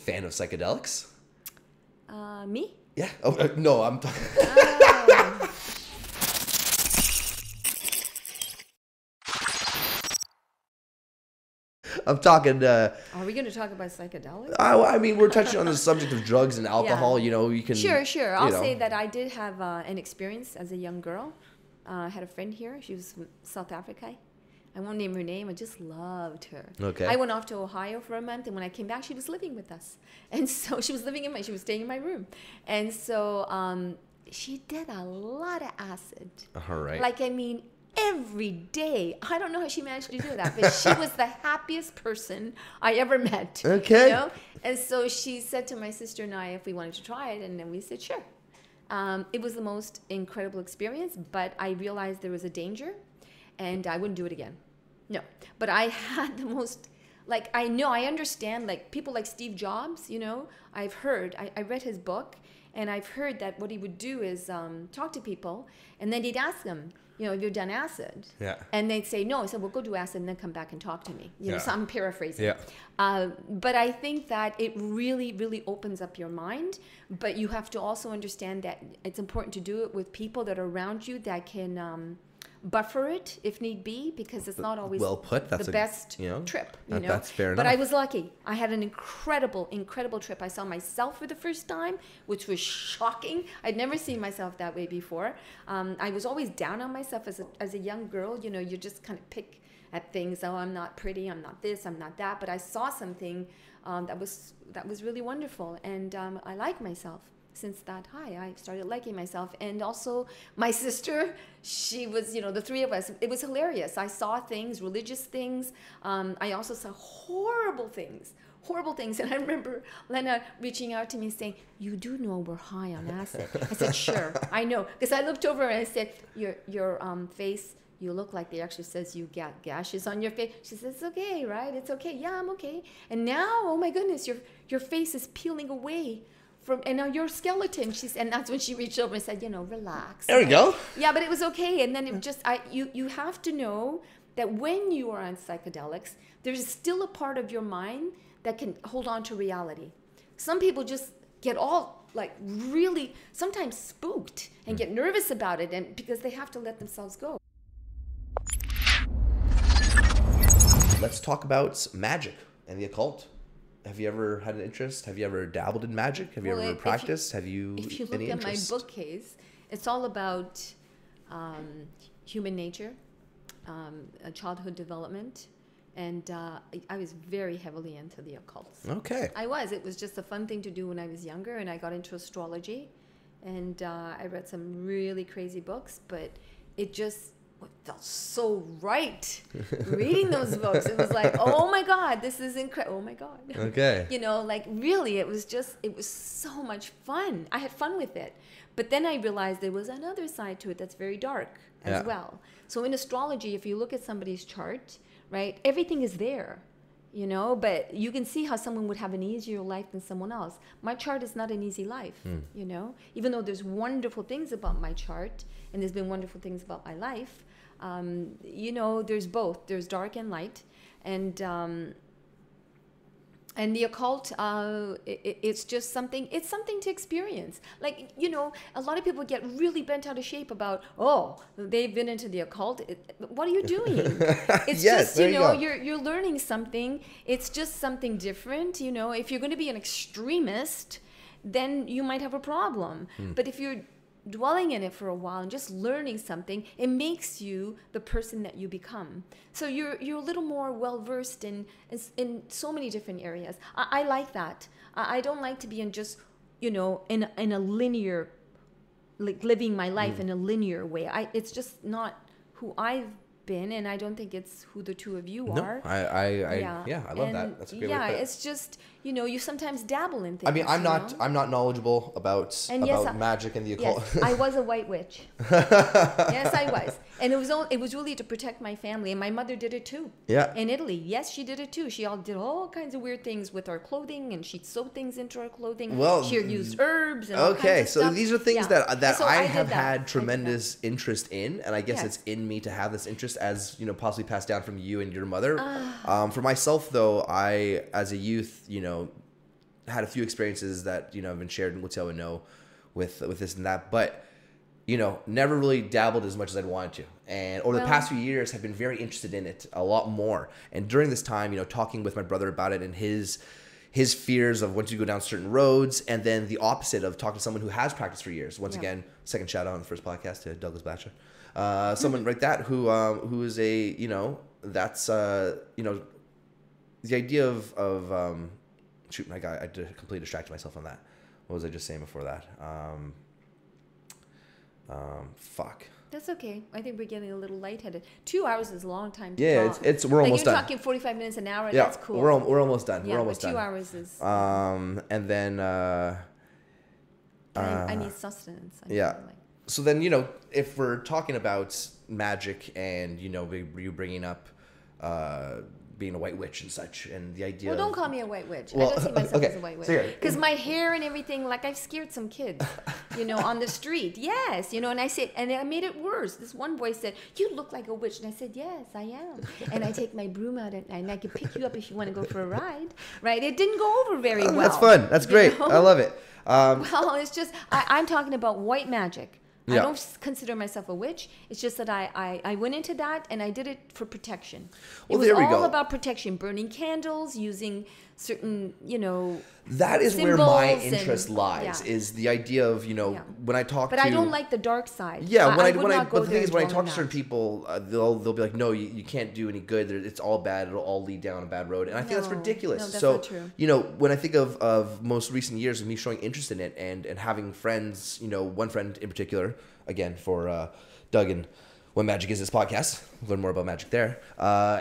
fan of psychedelics? Me? Yeah. Oh, no, I'm talking. Oh. I'm talking. Are we going to talk about psychedelics? I mean, we're touching on the subject of drugs and alcohol. Yeah. You know, you can. Sure. I'll know. say that I did have an experience as a young girl. I had a friend here. She was from South Africa. I won't name her name. I just loved her. Okay. I went off to Ohio for a month, and when I came back, she was living with us. And so she was staying in my room. And so she did a lot of acid. All right. Like, I mean, every day. I don't know how she managed to do that, but she was the happiest person I ever met. Okay. You know? And so she said to my sister and I if we wanted to try it, and then we said, sure. It was the most incredible experience, but I realized there was a danger, and I wouldn't do it again. No. But I had the most, like, I understand, like, people like Steve Jobs, you know, I've heard, I read his book, and I've heard that what he would do is talk to people, and then he'd ask them, you know, have you done acid? Yeah. And they'd say, no. I said, well, go do acid and then come back and talk to me. You know, so I'm paraphrasing. Yeah. But I think that it really, really opens up your mind. But you have to also understand that it's important to do it with people that are around you that can buffer it if need be, because it's not always well put. That's the best you know, trip. You know? That's fair enough. But I was lucky. I had an incredible trip. I saw myself for the first time, which was shocking. I'd never seen myself that way before. I was always down on myself as a young girl. You know, you just kind of pick at things. Oh, I'm not pretty. I'm not this. I'm not that. But I saw something that was really wonderful, and I like myself. Since that high, I started liking myself. And also my sister, she was, you know, the three of us, it was hilarious. I saw things, religious things. I also saw horrible things. And I remember Lena reaching out to me saying, you do know we're high on acid. I said, sure, I know. Because I looked over and I said, your face, you look like they actually says you got gashes on your face. She says, it's okay, right? It's okay. Yeah, I'm okay. And now, oh my goodness, your face is peeling away. And now your skeleton, and that's when she reached over and said, you know, relax. There we go. Yeah, but it was okay. And then it just, you have to know that when you are on psychedelics, there's still a part of your mind that can hold on to reality. Some people just get all, like, really, sometimes spooked and get nervous about it, and because they have to let themselves go. Let's talk about magic and the occult. Have you ever had an interest? Have you ever dabbled in magic? Have you ever practiced? Have you If you look any at interest? my bookcase, it's all about human nature, childhood development, and I was very heavily into the occult. Okay. I was. It was just a fun thing to do when I was younger, and I got into astrology, and I read some really crazy books, but it just felt so right reading those books. It was like, oh my God, this is incredible. Oh my God. Okay. You know, like, really, it was so much fun. I had fun with it. But then I realized there was another side to it that's very dark as well. So in astrology, if you look at somebody's chart, right, everything is there, you know, but you can see how someone would have an easier life than someone else. My chart is not an easy life, you know, even though there's wonderful things about my chart, and there's been wonderful things about my life. You know, there's both. There's dark and light, and the occult, it's just something. It's something to experience. Like, you know, a lot of people get really bent out of shape about, oh, they've been into the occult. What are you doing? It's just, you know, you're learning something. It's just something different. You know, if you're going to be an extremist, then you might have a problem. But if you're dwelling in it for a while and just learning something, it makes you the person that you become. So you're a little more well-versed in so many different areas. I like that. I don't like to be in just, you know, in a linear, like, living my life in a linear way. It's just not who I've been, and I don't think it's who the two of you are. I love that. That's a great way to put it. It's just, you know, you sometimes dabble in things. I mean, I'm not knowledgeable about magic and the occult. Yes, I was a white witch. Yes, I was, and it was really to protect my family, and my mother did it too. Yeah. In Italy, yes, she did it too. She did all kinds of weird things with our clothing, and she'd sew things into our clothing. Well, she used herbs. And all kinds of so stuff. these are things that So I did have that. had tremendous interest in, and I guess Yes. it's in me to have this interest, as you know, possibly passed down from you and your mother. For myself, though, I, as a youth, you know, had a few experiences that, you know, have been shared and Lucio would know with this and that, but, you know, never really dabbled as much as I'd wanted to. And over the past few years, have been very interested in it a lot more. And during this time, you know, talking with my brother about it and his fears of once you go down certain roads, and then the opposite of talking to someone who has practiced for years. Once again, second shout out on the first podcast to Douglas Batcher. Someone like that who is a, you know, that's, you know, the idea of shoot, I completely distracted myself on that. What was I just saying before that? Fuck. That's okay. I think we're getting a little lightheaded. 2 hours is a long time to talk. We're almost done. You're talking 45 minutes an hour. Yeah, That's cool. We're almost done. Yeah, we're almost 2 done. hours is. And then. I need sustenance. So then, you know, if we're talking about magic and, you know, you bringing up being a white witch and such, and the idea. Well, don't call me a white witch. I don't see myself as a white witch. Because my hair and everything, like I've scared some kids, you know, on the street. Yes, you know, and I said, and I made it worse. This one boy said, "You look like a witch," and I said, "Yes, I am." And I take my broom out and I can pick you up if you want to go for a ride. Right? It didn't go over very well. That's fun. That's great. I love it. Well, it's just I'm talking about white magic. Yeah. I don't consider myself a witch. It's just that I went into that and I did it for protection. Well, it was all about protection, burning candles, using certain, you know, that is where my interest lies, is the idea of, you know, when I talk to... But I don't like the dark side. Yeah, but the thing is, when I talk to certain people, they'll be like, no, you can't do any good. It's all bad. It'll all lead down a bad road. And I think that's ridiculous. No, that's so, not true. You know, when I think of most recent years of me showing interest in it and having friends, you know, one friend in particular, again, for Doug and What Magic Is This podcast, learn more about magic there,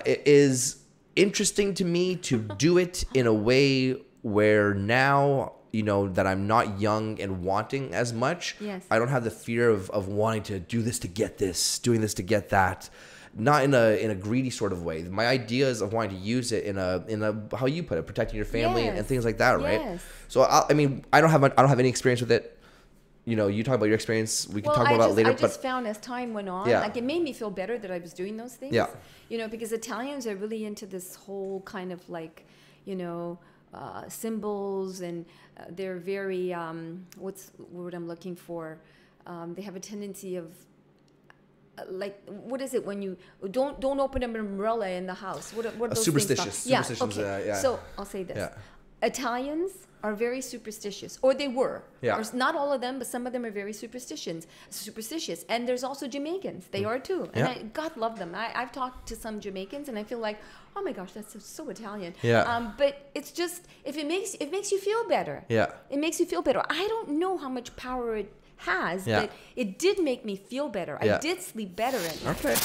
it is interesting to me to do it in a way where now, you know, that I'm not young and wanting as much. Yes. I don't have the fear of wanting to do this to get this, doing this to get that. Not in a greedy sort of way. My ideas of wanting to use it in a how you put it, protecting your family and things like that, right? Yes. So I mean, I don't have any experience with it. You know, you talk about your experience. We can talk about it later. I just found as time went on, like it made me feel better that I was doing those things. Yeah. You know, because Italians are really into this whole kind of like, you know, symbols, and they're very what's the word I'm looking for? They have a tendency of like, what is it when you don't open an umbrella in the house? What are those superstitious? Things Superstitions. Okay. So I'll say this. Yeah. Italians are very superstitious, or they were. Yeah. Or not all of them, but some of them are very superstitious. And there's also Jamaicans. They are too. And God love them. I've talked to some Jamaicans, and I feel like, oh my gosh, that's so Italian. Yeah. But it's just, if it makes you feel better. Yeah. It makes you feel better. I don't know how much power it has, but it did make me feel better. I did sleep better at night. Okay.